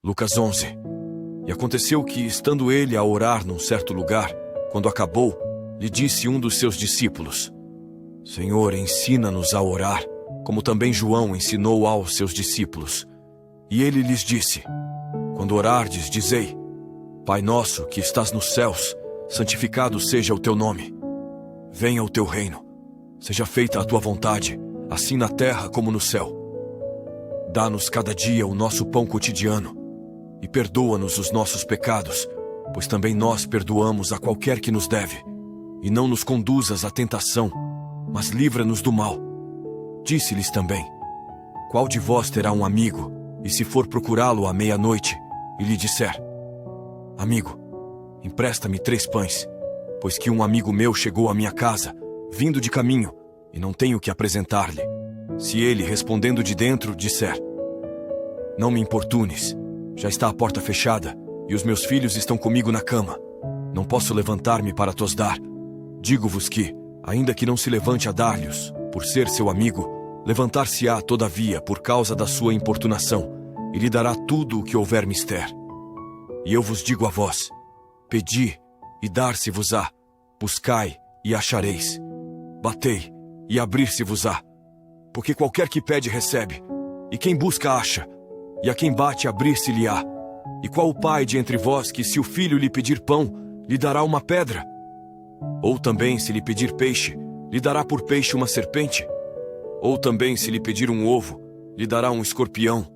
Lucas 11. E aconteceu que, estando ele a orar num certo lugar, quando acabou, lhe disse um dos seus discípulos: Senhor, ensina-nos a orar, como também João ensinou aos seus discípulos. E ele lhes disse: Quando orardes, dizei: Pai nosso, que estás nos céus, santificado seja o teu nome. Venha o teu reino. Seja feita a tua vontade, assim na terra como no céu. Dá-nos cada dia o nosso pão cotidiano, e perdoa-nos os nossos pecados, pois também nós perdoamos a qualquer que nos deve. E não nos conduzas à tentação, mas livra-nos do mal. Disse-lhes também: Qual de vós terá um amigo, e se for procurá-lo à meia-noite, e lhe disser: Amigo, empresta-me 3 pães, pois que um amigo meu chegou à minha casa, vindo de caminho, e não tenho que apresentar-lhe. Se ele, respondendo de dentro, disser: Não me importunes, já está a porta fechada, e os meus filhos estão comigo na cama. Não posso levantar-me para tos dar. Digo-vos que, ainda que não se levante a dar-lhes, por ser seu amigo, levantar-se-á, todavia, por causa da sua importunação, e lhe dará tudo o que houver mister. E eu vos digo a vós: pedi, e dar-se-vos-á; buscai, e achareis; batei, e abrir-se-vos-á. Porque qualquer que pede, recebe, e quem busca, acha, e a quem bate, abrir-se-lhe-á. E qual o pai de entre vós que, se o filho lhe pedir pão, lhe dará uma pedra? Ou também, se lhe pedir peixe, lhe dará por peixe uma serpente? Ou também, se lhe pedir um ovo, lhe dará um escorpião?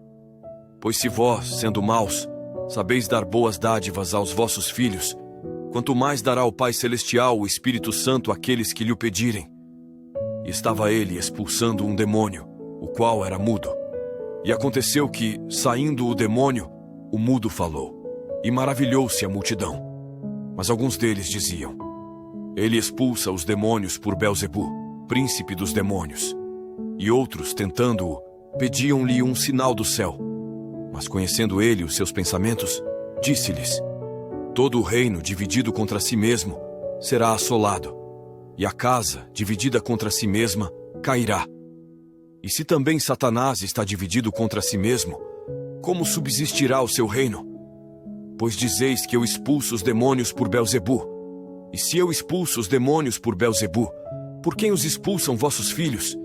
Pois se vós, sendo maus, sabeis dar boas dádivas aos vossos filhos, quanto mais dará o Pai Celestial o Espírito Santo àqueles que lhe o pedirem. E estava ele expulsando um demônio, o qual era mudo. E aconteceu que, saindo o demônio, o mudo falou, e maravilhou-se a multidão. Mas alguns deles diziam: Ele expulsa os demônios por Belzebu, príncipe dos demônios. E outros, tentando-o, pediam-lhe um sinal do céu. Mas conhecendo ele os seus pensamentos, disse-lhes: Todo o reino dividido contra si mesmo será assolado, e a casa dividida contra si mesma cairá. E se também Satanás está dividido contra si mesmo, como subsistirá o seu reino? Pois dizeis que eu expulso os demônios por Belzebu. E se eu expulso os demônios por Belzebu, por quem os expulsam vossos filhos?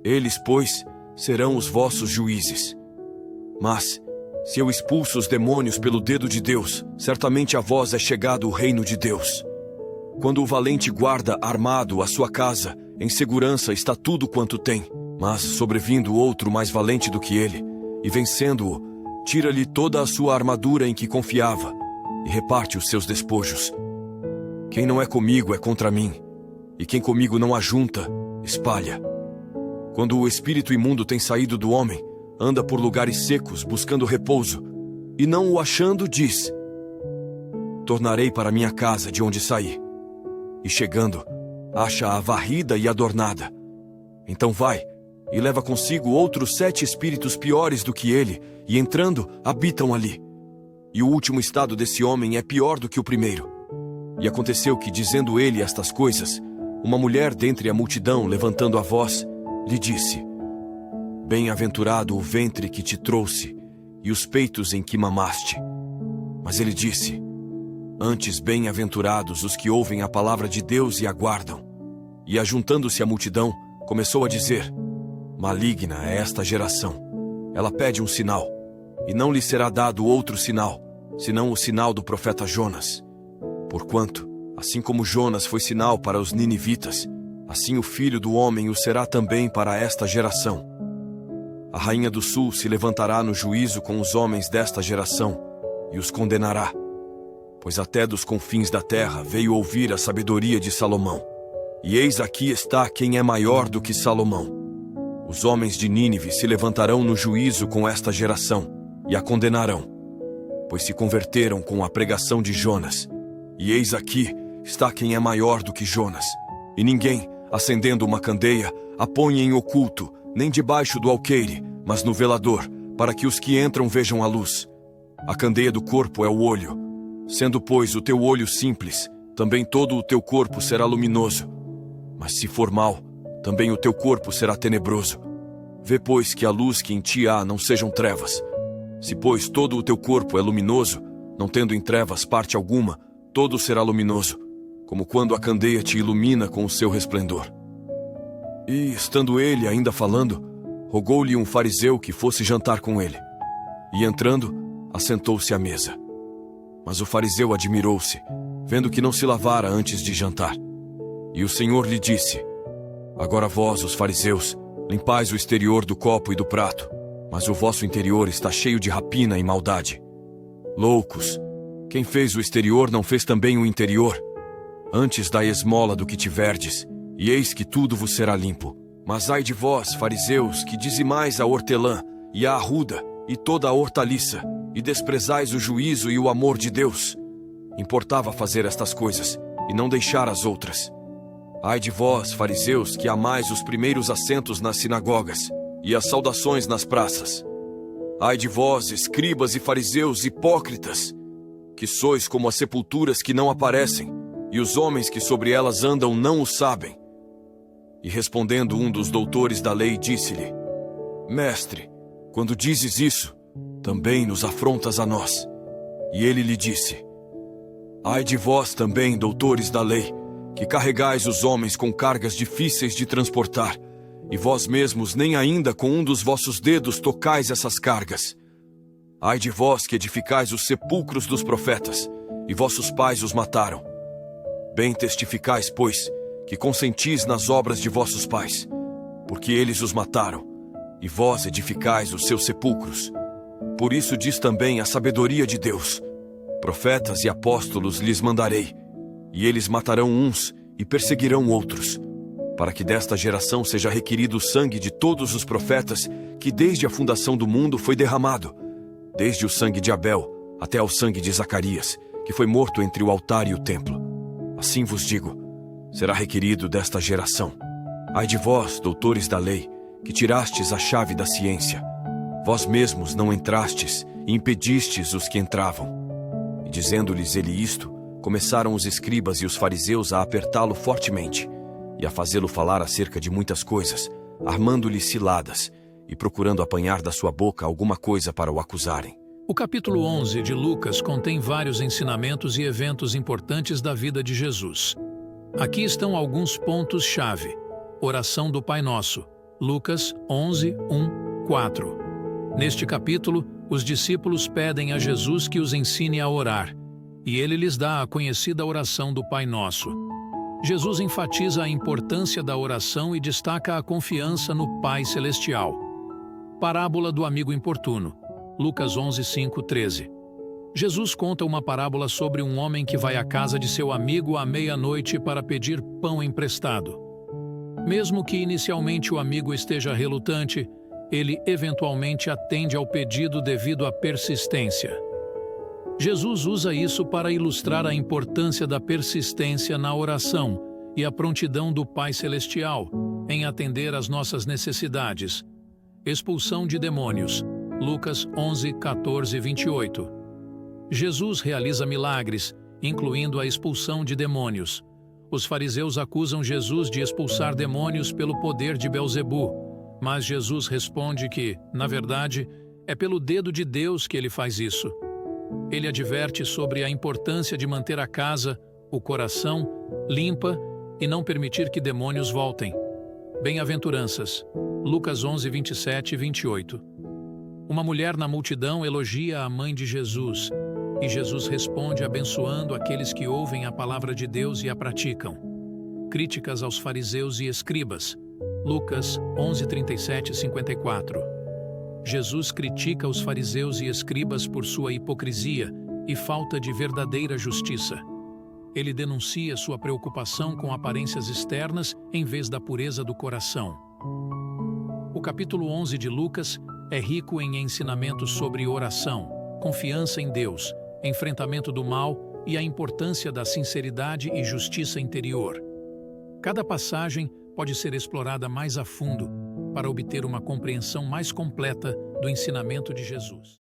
Eles, pois, serão os vossos juízes. Mas, se eu expulso os demônios pelo dedo de Deus, certamente a vós é chegado o reino de Deus. Quando o valente guarda armado a sua casa, em segurança está tudo quanto tem. Mas, sobrevindo outro mais valente do que ele, e vencendo-o, tira-lhe toda a sua armadura em que confiava, e reparte os seus despojos. Quem não é comigo é contra mim, e quem comigo não ajunta, espalha. Quando o espírito imundo tem saído do homem, anda por lugares secos, buscando repouso, e não o achando, diz: Tornarei para minha casa de onde saí. E chegando, acha-a varrida e adornada. Então vai, e leva consigo outros 7 espíritos piores do que ele, e entrando, habitam ali. E o último estado desse homem é pior do que o primeiro. E aconteceu que, dizendo ele estas coisas, uma mulher dentre a multidão, levantando a voz, lhe disse: Bem-aventurado o ventre que te trouxe, e os peitos em que mamaste. Mas ele disse: Antes, bem-aventurados os que ouvem a palavra de Deus e aguardam. E, ajuntando-se à multidão, começou a dizer: Maligna é esta geração. Ela pede um sinal, e não lhe será dado outro sinal, senão o sinal do profeta Jonas. Porquanto, assim como Jonas foi sinal para os ninivitas, assim o Filho do Homem o será também para esta geração. A rainha do sul se levantará no juízo com os homens desta geração, e os condenará. Pois até dos confins da terra veio ouvir a sabedoria de Salomão. E eis aqui está quem é maior do que Salomão. Os homens de Nínive se levantarão no juízo com esta geração, e a condenarão, pois se converteram com a pregação de Jonas. E eis aqui está quem é maior do que Jonas. E ninguém, acendendo uma candeia, a põe em oculto, nem debaixo do alqueire, mas no velador, para que os que entram vejam a luz. A candeia do corpo é o olho. Sendo, pois, o teu olho simples, também todo o teu corpo será luminoso. Mas se for mau, também o teu corpo será tenebroso. Vê, pois, que a luz que em ti há não sejam trevas. Se, pois, todo o teu corpo é luminoso, não tendo em trevas parte alguma, todo será luminoso, como quando a candeia te ilumina com o seu resplendor. E, estando ele ainda falando, rogou-lhe um fariseu que fosse jantar com ele. E, entrando, assentou-se à mesa. Mas o fariseu admirou-se, vendo que não se lavara antes de jantar. E o Senhor lhe disse: Agora vós, os fariseus, limpais o exterior do copo e do prato, mas o vosso interior está cheio de rapina e maldade. Loucos, quem fez o exterior não fez também o interior? Antes dai esmola do que tiverdes, e eis que tudo vos será limpo. Mas ai de vós, fariseus, que dizimais a hortelã, e a arruda, e toda a hortaliça, e desprezais o juízo e o amor de Deus. Importava fazer estas coisas, e não deixar as outras. Ai de vós, fariseus, que amais os primeiros assentos nas sinagogas, e as saudações nas praças. Ai de vós, escribas e fariseus hipócritas, que sois como as sepulturas que não aparecem, e os homens que sobre elas andam não o sabem. E respondendo um dos doutores da lei, disse-lhe: Mestre, quando dizes isso, também nos afrontas a nós. E ele lhe disse: Ai de vós também, doutores da lei, que carregais os homens com cargas difíceis de transportar, e vós mesmos nem ainda com um dos vossos dedos tocais essas cargas. Ai de vós que edificais os sepulcros dos profetas, e vossos pais os mataram. Bem testificais, pois, que consentis nas obras de vossos pais, porque eles os mataram, e vós edificais os seus sepulcros. Por isso diz também a sabedoria de Deus: Profetas e apóstolos lhes mandarei, e eles matarão uns e perseguirão outros, para que desta geração seja requerido o sangue de todos os profetas que desde a fundação do mundo foi derramado, desde o sangue de Abel até ao sangue de Zacarias, que foi morto entre o altar e o templo. Assim vos digo, será requerido desta geração. Ai de vós, doutores da lei, que tirastes a chave da ciência. Vós mesmos não entrastes e impedistes os que entravam. E dizendo-lhes ele isto, começaram os escribas e os fariseus a apertá-lo fortemente e a fazê-lo falar acerca de muitas coisas, armando-lhe ciladas e procurando apanhar da sua boca alguma coisa para o acusarem. O capítulo 11 de Lucas contém vários ensinamentos e eventos importantes da vida de Jesus. Aqui estão alguns pontos-chave. Oração do Pai Nosso, Lucas 11, 1, 4. Neste capítulo, os discípulos pedem a Jesus que os ensine a orar, e ele lhes dá a conhecida oração do Pai Nosso. Jesus enfatiza a importância da oração e destaca a confiança no Pai Celestial. Parábola do amigo importuno, Lucas 11, 5, 13. Jesus conta uma parábola sobre um homem que vai à casa de seu amigo à meia-noite para pedir pão emprestado. Mesmo que inicialmente o amigo esteja relutante, ele eventualmente atende ao pedido devido à persistência. Jesus usa isso para ilustrar a importância da persistência na oração e a prontidão do Pai Celestial em atender às nossas necessidades. Expulsão de demônios, Lucas 11, 14 e 28. Jesus realiza milagres, incluindo a expulsão de demônios. Os fariseus acusam Jesus de expulsar demônios pelo poder de Belzebu, mas Jesus responde que, na verdade, é pelo dedo de Deus que ele faz isso. Ele adverte sobre a importância de manter a casa, o coração, limpa e não permitir que demônios voltem. Bem-aventuranças, Lucas 11, 27 e 28. Uma mulher na multidão elogia a mãe de Jesus, e Jesus responde abençoando aqueles que ouvem a palavra de Deus e a praticam. Críticas aos fariseus e escribas, Lucas 11, 37 e 54. Jesus critica os fariseus e escribas por sua hipocrisia e falta de verdadeira justiça. Ele denuncia sua preocupação com aparências externas em vez da pureza do coração. O capítulo 11 de Lucas é rico em ensinamentos sobre oração, confiança em Deus, enfrentamento do mal e a importância da sinceridade e justiça interior. Cada passagem pode ser explorada mais a fundo para obter uma compreensão mais completa do ensinamento de Jesus.